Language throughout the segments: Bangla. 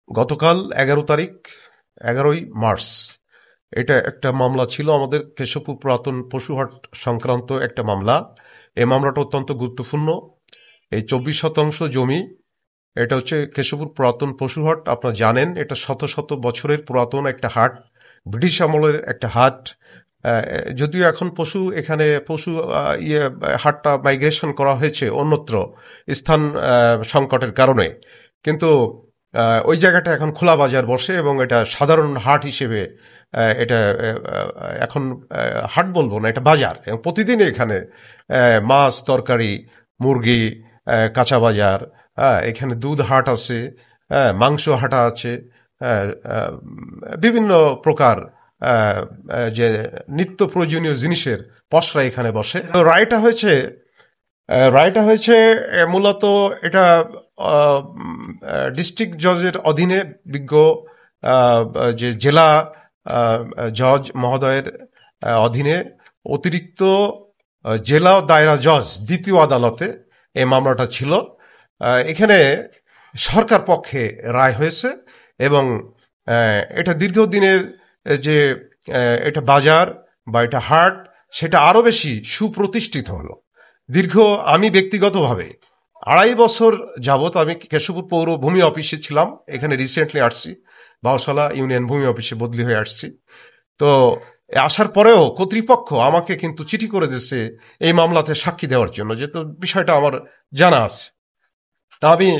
গতকাল 11 তারিখ 11ই মার্চ এটা একটা মামলা ছিল আমাদের কেশবপুর পুরাতন পশুহাট সংক্রান্ত একটা মামলা। এই মামলাটা অত্যন্ত গুরুত্বপূর্ণ। এই 24 শতাংশ জমি, এটা হচ্ছে কেশবপুর পুরাতন পশুহাট। আপনারা জানেন এটা শত শত বছরের পুরাতন একটা হাট, ব্রিটিশ আমলের একটা হাট। যদিও এখন এখানে পশু হাটটা মাইগ্রেশন করা হয়েছে অন্যত্র স্থান সংকটের কারণে, কিন্তু ওই জায়গাটা এখন খোলা বাজার বসে এবং এটা সাধারণ হাট হিসেবে এটা এখন হাট বলবো না, এটা বাজার। এবং প্রতিদিন এখানে মাছ, তরকারি, মুরগি, কাঁচা বাজার, এখানে দুধ হাট আছে, মাংস হাটা আছে, বিভিন্ন প্রকার যে নিত্য প্রয়োজনীয় জিনিসের পসরা এখানে বসে। তো রায়টা হয়েছে মূলত এটা ডিস্ট্রিক্ট জজের অধীনে বিজ্ঞ যে জেলা জজ মহোদয়ের অধীনে অতিরিক্ত জেলা দায়রা জজ দ্বিতীয় আদালতে এই মামলাটা ছিল। এখানে সরকার পক্ষে রায় হয়েছে এবং এটা দীর্ঘদিনের যে এটা বাজার বা এটা হাট, সেটা আরো বেশি সুপ্রতিষ্ঠিত হলো। আমি ব্যক্তিগতভাবে 2.5 বছর যাবত আমি কেশবপুর পৌর ভূমি অফিসে ছিলাম। এখানে রিসেন্টলি আসছি, বাউসালা ইউনিয়ন ভূমি অফিসে বদলি হয়ে আসছি। তো আসার পরেও কর্তৃপক্ষ আমাকে কিন্তু চিঠি করে দিয়েছে এই মামলাতে সাক্ষী দেওয়ার জন্য, যেহেতু বিষয়টা আমার জানা আছে। তা আমি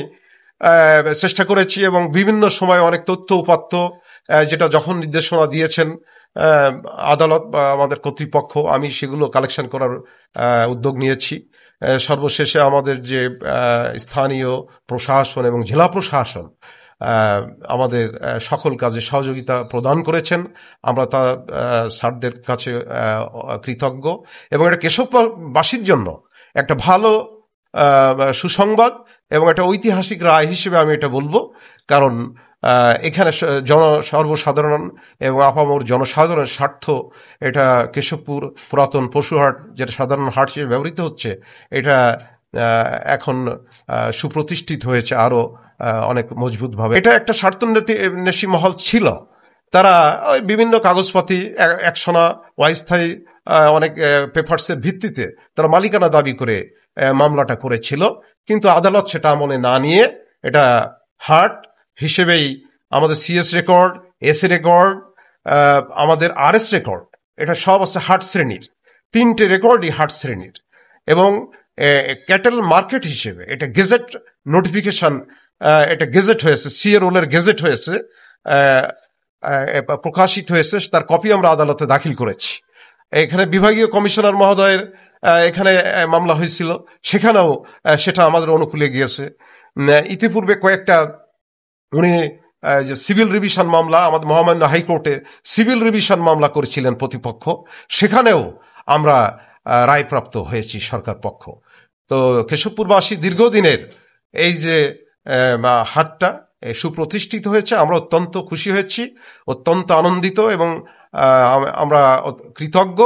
চেষ্টা করেছি এবং বিভিন্ন সময় অনেক তথ্য উপাত্ত যেটা যখন নির্দেশনা দিয়েছেন আদালত বা আমাদের কর্তৃপক্ষ, আমি সেগুলো কালেকশন করার উদ্যোগ নিয়েছি। সর্বশেষে আমাদের যে স্থানীয় প্রশাসন এবং জেলা প্রশাসন আমাদের সকল কাজে সহযোগিতা প্রদান করেছেন। আমরা তা স্যারদের কাছে কৃতজ্ঞ এবং এটা কেশববাসীর জন্য একটা ভালো সুসংবাদ এবং একটা ঐতিহাসিক রায় হিসেবে আমি এটা বলবো। কারণ এখানে সর্বসাধারণ এবং আপামর জনসাধারণের স্বার্থ, এটা কেশবপুর পুরাতন পশুহাট যেটা সাধারণ হাট হিসেবে ব্যবহৃত হচ্ছে, এটা এখন সুপ্রতিষ্ঠিত হয়েছে আরো অনেক মজবুত ভাবে। এটা একটা স্বার্থন্বেষী মহল ছিল, তারা বিভিন্ন কাগজপাতি একশোনা অস্থায়ী অনেক পেপারসের ভিত্তিতে তারা মালিকানা দাবি করে মামলাটা করেছিল, কিন্তু আদালত সেটা আমলে না নিয়ে এটা হাট হিসেবেই আমাদের সিএস রেকর্ড, এসএ রেকর্ড, আমাদের আরএস রেকর্ড, এটা সব আছে হাট শ্রেণীর। 3টে রেকর্ডই হাট শ্রেণীর এবং ক্যাটেল মার্কেট হিসেবে এটা গেজেট নোটিফিকেশন, এটা গেজেট হয়েছে, সিএ রোলের গেজেট হয়েছে, প্রকাশিত হয়েছে, তার কপি আমরা আদালতে দাখিল করেছি। এখানে বিভাগীয় কমিশনার মহোদয়ের এখানে মামলা হয়েছিল, সেখানেও সেটা আমাদের অনুকূলে গিয়েছে। ইতিপূর্বে কয়েকটা উনি যে সিভিল রিভিশন মামলা আমাদের মহামান্য হাইকোর্টে সিভিল রিভিশন মামলা করেছিলেন প্রতিপক্ষ, সেখানেও আমরা রায়প্রাপ্ত হয়েছি সরকার পক্ষ। তো কেশবপুরবাসী দীর্ঘদিনের এই যে হাটটা সুপ্রতিষ্ঠিত হয়েছে, আমরা অত্যন্ত খুশি হয়েছি, অত্যন্ত আনন্দিত এবং আমরা কৃতজ্ঞ।